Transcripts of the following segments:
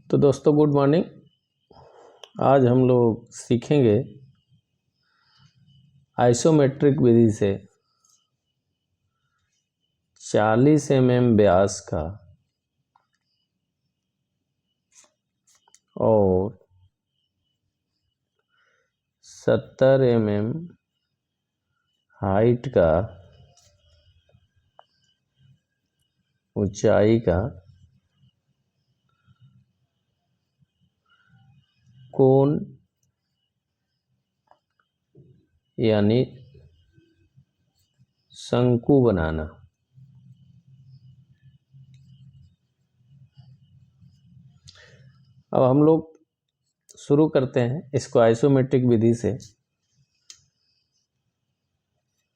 तो दोस्तों good morning. आज हम लोग सीखेंगे आइसोमेट्रिक विधि से 40 mm व्यास का और 70 mm हाइट का ऊंचाई का कोन यानी शंकु बनाना। अब हम लोग शुरू करते हैं इसको आइसोमेट्रिक विधि से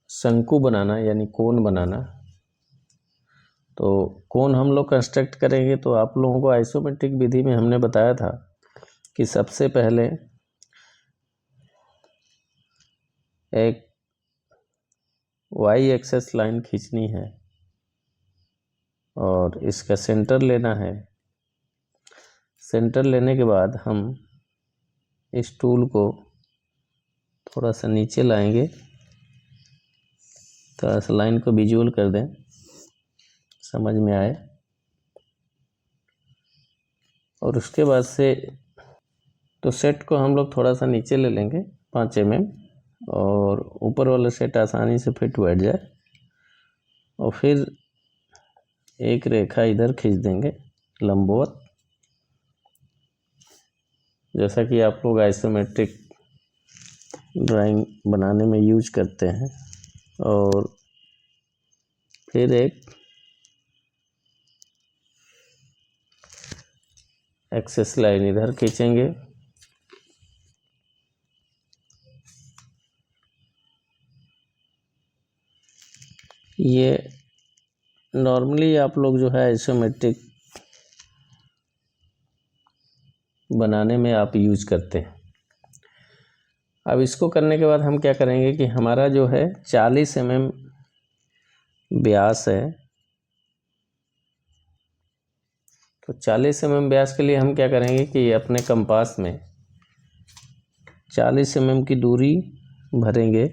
शंकु बनाना यानी कोन बनाना। तो कोन हम लोग कंस्ट्रक्ट करेंगे तो आप लोगों को आइसोमेट्रिक विधि में हमने बताया था कि सबसे पहले एक वाई एक्सेस लाइन खींचनी है और इसका सेंटर लेना है। सेंटर लेने के बाद हम इस टूल को थोड़ा सा नीचे लाएंगे, थोड़ा सा लाइन को विजुअल कर दें, समझ में आए। और उसके बाद से तो सेट को हम लोग थोड़ा सा नीचे ले लेंगे 5 mm और ऊपर वाला सेट आसानी से फिट बैठ जाए। और फिर एक रेखा इधर खींच देंगे लंबवत, जैसा कि आप लोग आइसोमेट्रिक ड्राइंग बनाने में यूज करते हैं। और फिर एक एक्सेस लाइन इधर खींचेंगे। ये नॉर्मली आप लोग जो है आइसोमेट्रिक बनाने में आप यूज करते हैं। अब इसको करने के बाद हम क्या करेंगे कि हमारा जो है 40 mm व्यास है, तो 40 mm व्यास के लिए हम क्या करेंगे कि अपने कंपास में 40 mm की दूरी भरेंगे।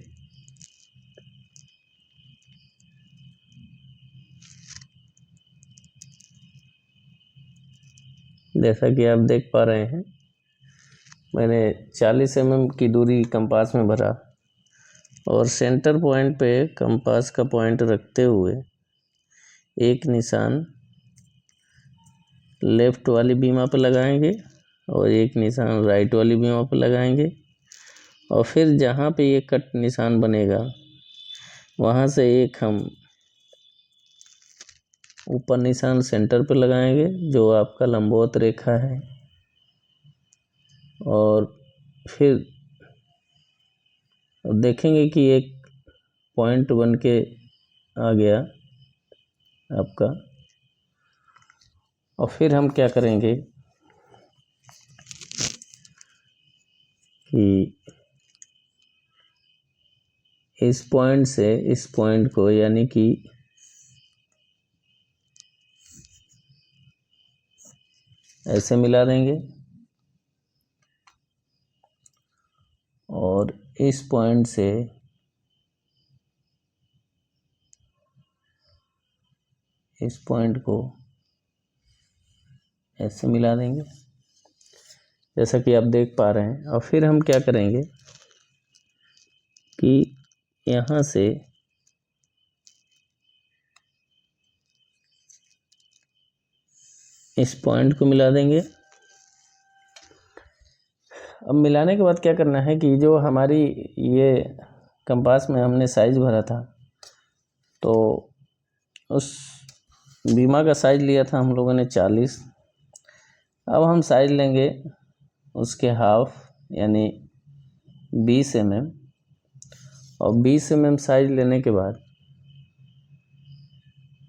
जैसा कि आप देख पा रहे हैं, मैंने 40 mm की दूरी कंपास में भरा और सेंटर पॉइंट पे कंपास का पॉइंट रखते हुए एक निशान लेफ्ट वाली बीमा पे लगाएंगे और एक निशान राइट वाली बीमा पे लगाएंगे। और फिर जहाँ पे ये कट निशान बनेगा वहाँ से एक हम ऊपर निशान सेंटर पे लगाएंगे जो आपका लंबवत रेखा है। और फिर देखेंगे कि एक पॉइंट बन के आ गया आपका। और फिर हम क्या करेंगे कि इस पॉइंट से इस पॉइंट को यानी कि ऐसे मिला देंगे और इस पॉइंट से इस पॉइंट को ऐसे मिला देंगे, जैसा कि आप देख पा रहे हैं। और फिर हम क्या करेंगे कि यहाँ से इस पॉइंट को मिला देंगे। अब मिलाने के बाद क्या करना है कि जो हमारी ये कंपास में हमने साइज भरा था, तो उस बीमा का साइज लिया था हम लोगों ने 40। अब हम साइज लेंगे उसके हाफ यानी 20 mm। और 20 mm साइज लेने के बाद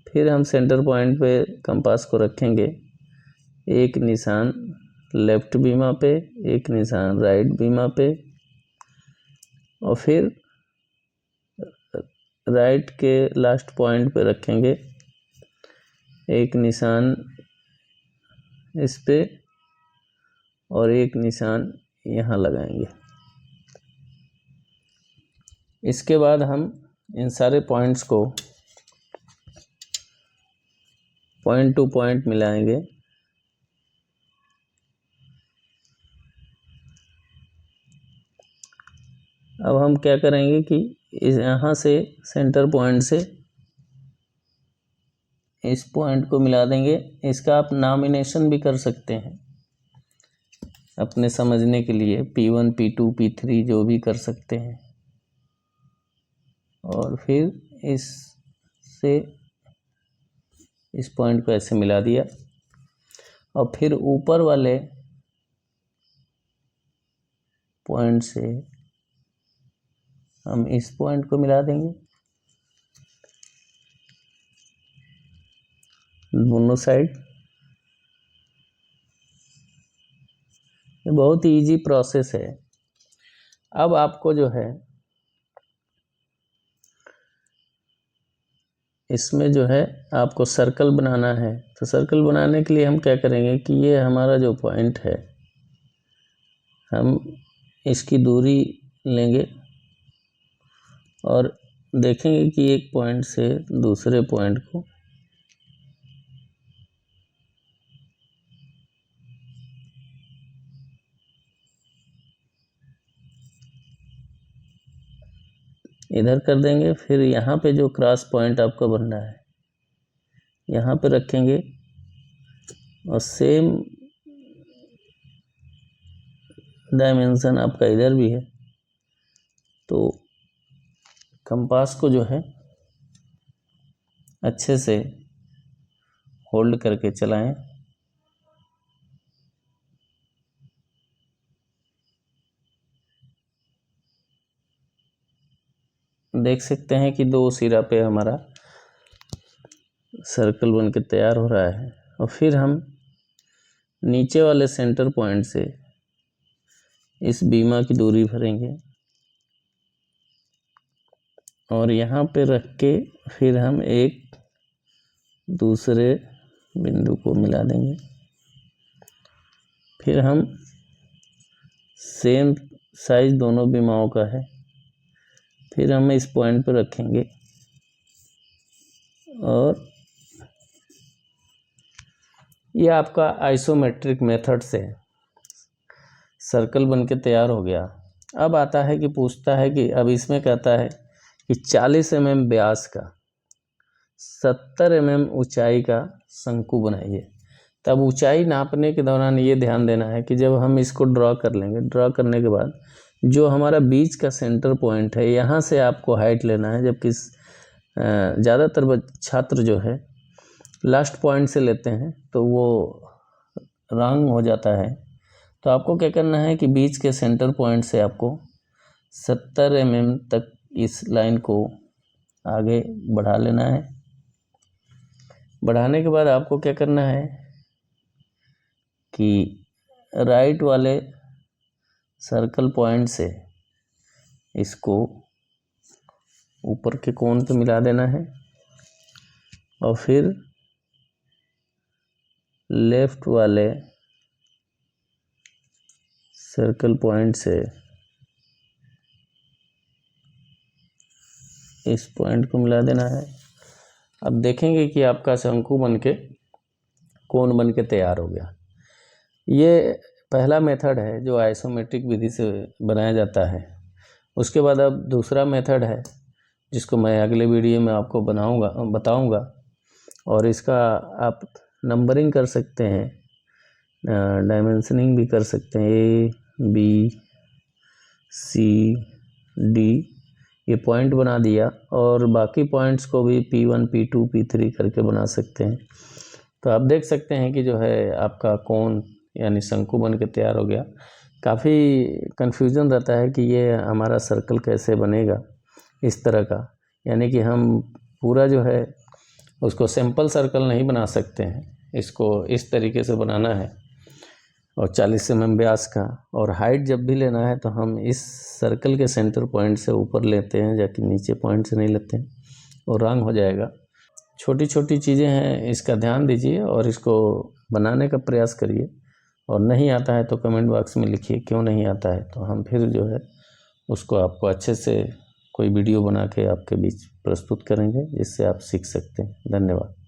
फिर हम सेंटर पॉइंट पे कंपास को रखेंगे, एक निशान लेफ्ट बीमा पे, एक निशान राइट बीमा पे। और फिर राइट के लास्ट पॉइंट पे रखेंगे एक निशान इस पे और एक निशान यहाँ लगाएंगे। इसके बाद हम इन सारे पॉइंट्स को पॉइंट टू पॉइंट मिलाएंगे। अब हम क्या करेंगे कि इस यहाँ से सेंटर पॉइंट से इस पॉइंट को मिला देंगे। इसका आप नॉमिनेशन भी कर सकते हैं अपने समझने के लिए, P1 P2 P3 जो भी कर सकते हैं। और फिर इससे इस पॉइंट को ऐसे मिला दिया और फिर ऊपर वाले पॉइंट से हम इस पॉइंट को मिला देंगे दोनों साइड। ये बहुत ही इजी प्रोसेस है। अब आपको जो है इसमें जो है आपको सर्कल बनाना है। तो सर्कल बनाने के लिए हम क्या करेंगे कि ये हमारा जो पॉइंट है, हम इसकी दूरी लेंगे और देखेंगे कि एक पॉइंट से दूसरे पॉइंट को इधर कर देंगे। फिर यहाँ पे जो क्रॉस पॉइंट आपका बन रहा है यहाँ पे रखेंगे और सेम डायमेंशन आपका इधर भी है। तो कंपास को जो है अच्छे से होल्ड करके चलाएं। देख सकते हैं कि दो सिरा पे हमारा सर्कल बन के तैयार हो रहा है। और फिर हम नीचे वाले सेंटर पॉइंट से इस बीमा की दूरी भरेंगे और यहाँ पे रख के फिर हम एक दूसरे बिंदु को मिला देंगे। फिर हम सेम साइज दोनों बीमाओं का है, फिर हम इस पॉइंट पर रखेंगे और ये आपका आइसोमेट्रिक मेथड से सर्कल बन के तैयार हो गया। अब आता है कि पूछता है कि अब इसमें कहता है कि 40 mm व्यास का 70 mm ऊंचाई का शंकु बनाइए। तब ऊंचाई नापने के दौरान ये ध्यान देना है कि जब हम इसको ड्रॉ कर लेंगे, ड्रॉ करने के बाद जो हमारा बीच का सेंटर पॉइंट है यहाँ से आपको हाइट लेना है। जबकि ज़्यादातर छात्र जो है लास्ट पॉइंट से लेते हैं तो वो रॉन्ग हो जाता है। तो आपको क्या करना है कि बीच के सेंटर पॉइंट से आपको 70 mm तक इस लाइन को आगे बढ़ा लेना है। बढ़ाने के बाद आपको क्या करना है कि राइट वाले सर्कल पॉइंट से इसको ऊपर के कोण पे मिला देना है और फिर लेफ्ट वाले सर्कल पॉइंट से इस पॉइंट को मिला देना है। अब देखेंगे कि आपका शंकु बनके कोण बन के तैयार हो गया। ये पहला मेथड है जो आइसोमेट्रिक विधि से बनाया जाता है। उसके बाद अब दूसरा मेथड है जिसको मैं अगले वीडियो में आपको बताऊंगा और इसका आप नंबरिंग कर सकते हैं, डायमेंशनिंग भी कर सकते हैं। A B C D ये पॉइंट बना दिया और बाकी पॉइंट्स को भी P1 P2 P3 करके बना सकते हैं। तो आप देख सकते हैं कि जो है आपका कोण यानी शंकु बन के तैयार हो गया। काफ़ी कन्फ्यूज़न रहता है कि ये हमारा सर्कल कैसे बनेगा इस तरह का, यानी कि हम पूरा जो है उसको सिंपल सर्कल नहीं बना सकते हैं, इसको इस तरीके से बनाना है और 40 mm व्यास का। और हाइट जब भी लेना है तो हम इस सर्कल के सेंटर पॉइंट से ऊपर लेते हैं, जाके नीचे पॉइंट से नहीं लेते हैं और रंग हो जाएगा। छोटी छोटी चीज़ें हैं, इसका ध्यान दीजिए और इसको बनाने का प्रयास करिए और नहीं आता है तो कमेंट बॉक्स में लिखिए क्यों नहीं आता है, तो हम फिर जो है उसको आपको अच्छे से कोई वीडियो बना के आपके बीच प्रस्तुत करेंगे जिससे आप सीख सकते हैं। धन्यवाद।